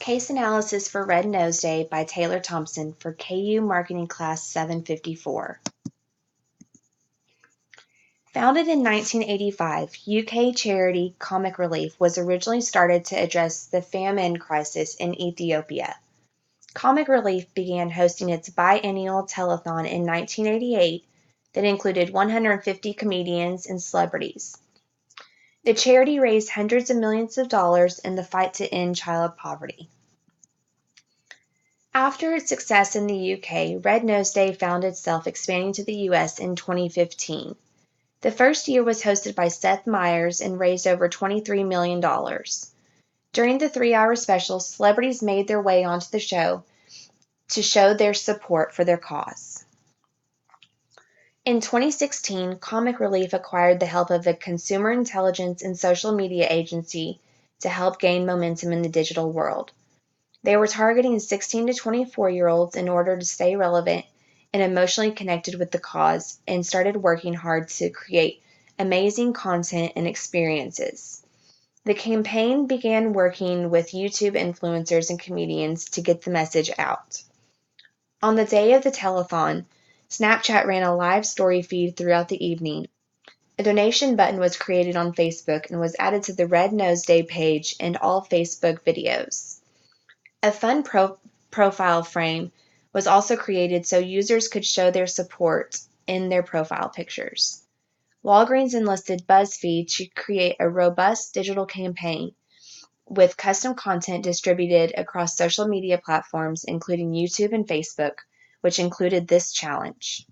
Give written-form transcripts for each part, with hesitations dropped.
Case Analysis for Red Nose Day by Taylor Thompson for KU Marketing Class 754. Founded in 1985, UK charity Comic Relief was originally started to address the famine crisis in Ethiopia. Comic Relief began hosting its biennial telethon in 1988 that included 150 comedians and celebrities. The charity raised hundreds of millions of dollars in the fight to end child poverty. After its success in the UK, Red Nose Day found itself expanding to the US in 2015. The first year was hosted by Seth Meyers and raised over $23 million. During the 3-hour special, celebrities made their way onto the show to show their support for their cause. In 2016, Comic Relief acquired the help of a consumer intelligence and social media agency to help gain momentum in the digital world. They were targeting 16 to 24-year-olds in order to stay relevant and emotionally connected with the cause, and started working hard to create amazing content and experiences. The campaign began working with YouTube influencers and comedians to get the message out. On the day of the telethon, Snapchat ran a live story feed throughout the evening. A donation button was created on Facebook and was added to the Red Nose Day page and all Facebook videos. A fun profile frame was also created so users could show their support in their profile pictures. Walgreens enlisted BuzzFeed to create a robust digital campaign with custom content distributed across social media platforms, including YouTube and Facebook, which included this challenge.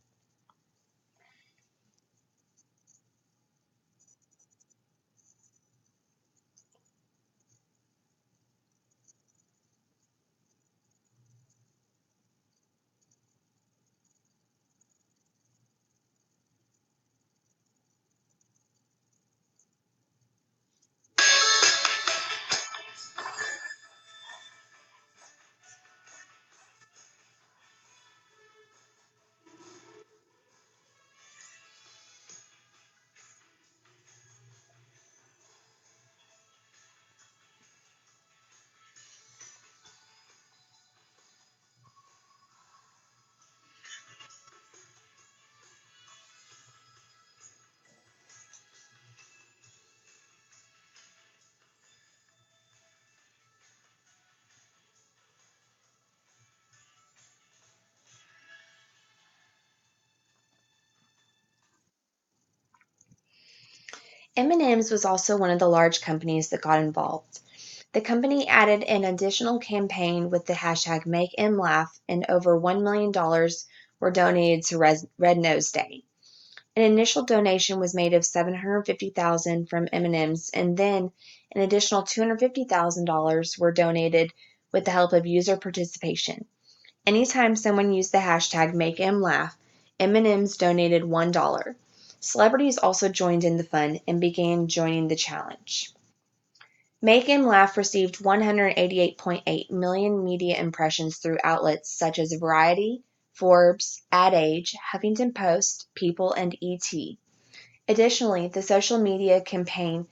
M&M's was also one of the large companies that got involved. The company added an additional campaign with the hashtag MakeMLaugh, and over $1 million were donated to Red Nose Day. An initial donation was made of $750,000 from M&M's, and then an additional $250,000 were donated with the help of user participation. Anytime someone used the hashtag MakeMLaugh, M&M's donated $1. Celebrities also joined in the fun and began joining the challenge. MakeMLaugh received 188.8 million media impressions through outlets such as Variety, Forbes, Ad Age, Huffington Post, People, and ET. Additionally, the social media campaign,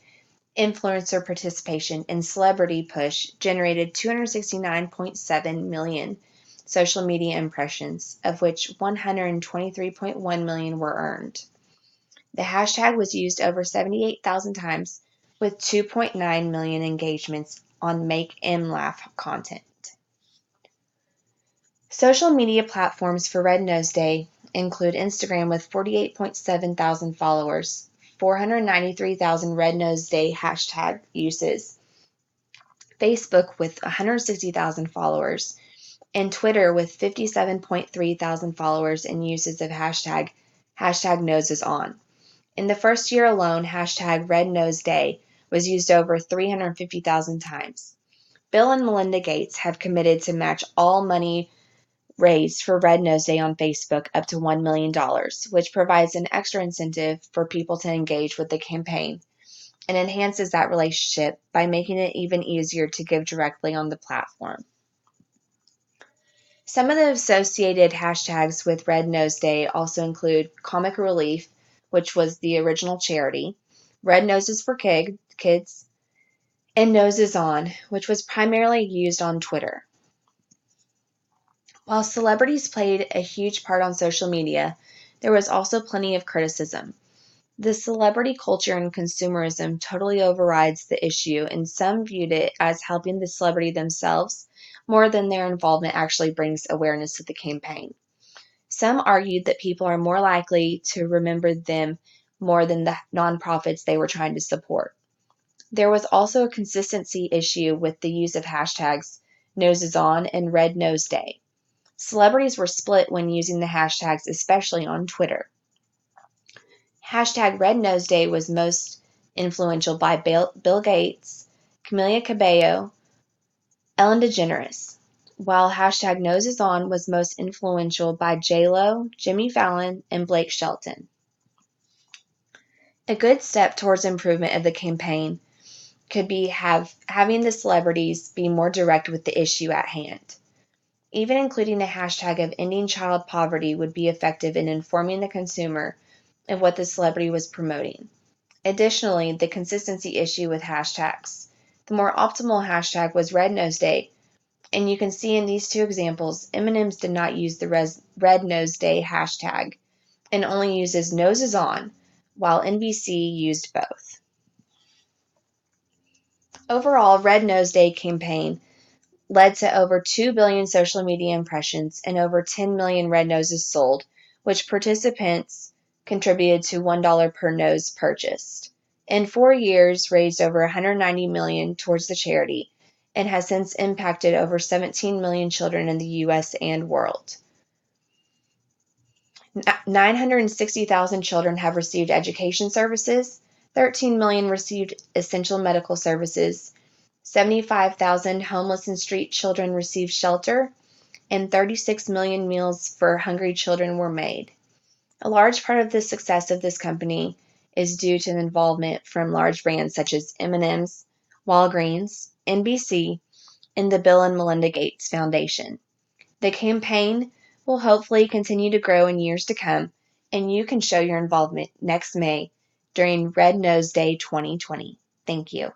influencer participation, and celebrity push generated 269.7 million social media impressions, of which 123.1 million were earned. The hashtag was used over 78,000 times, with 2.9 million engagements on MakeMLaugh content. Social media platforms for Red Nose Day include Instagram with 48.7 thousand followers, 493,000 Red Nose Day hashtag uses, Facebook with 160,000 followers, and Twitter with 57.3 thousand followers and uses of hashtag #NosesOn. In the first year alone, hashtag Red Nose Day was used over 350,000 times. Bill and Melinda Gates have committed to match all money raised for Red Nose Day on Facebook up to $1 million, which provides an extra incentive for people to engage with the campaign and enhances that relationship by making it even easier to give directly on the platform. Some of the associated hashtags with Red Nose Day also include Comic Relief, which was the original charity, Red Noses for Kids, and Noses On, which was primarily used on Twitter. While celebrities played a huge part on social media, there was also plenty of criticism. The celebrity culture and consumerism totally overrides the issue, and some viewed it as helping the celebrity themselves more than their involvement actually brings awareness to the campaign. Some argued that people are more likely to remember them more than the nonprofits they were trying to support. There was also a consistency issue with the use of hashtags Noses On and Red Nose Day. Celebrities were split when using the hashtags, especially on Twitter. Hashtag Red Nose Day was most influential by Bill Gates, Camila Cabello, Ellen DeGeneres, while hashtag Noses On was most influential by J-Lo, Jimmy Fallon, and Blake Shelton. A good step towards improvement of the campaign could be having the celebrities be more direct with the issue at hand. Even including a hashtag of ending child poverty would be effective in informing the consumer of what the celebrity was promoting. Additionally, the consistency issue with hashtags. The more optimal hashtag was Red Nose Day, and you can see in these two examples, M&M's did not use the Red Nose Day hashtag and only uses Noses On, while NBC used both. Overall, Red Nose Day campaign led to over 2 billion social media impressions and over 10 million red noses sold, which participants contributed to $1 per nose purchased. In 4 years, raised over $190 million towards the charity and has since impacted over 17 million children in the US and world. 960,000 children have received education services, 13 million received essential medical services, 75,000 homeless and street children received shelter, and 36 million meals for hungry children were made. A large part of the success of this company is due to the involvement from large brands such as M&M's, Walgreens, NBC, and the Bill and Melinda Gates Foundation. The campaign will hopefully continue to grow in years to come, and you can show your involvement next May during Red Nose Day 2020. Thank you.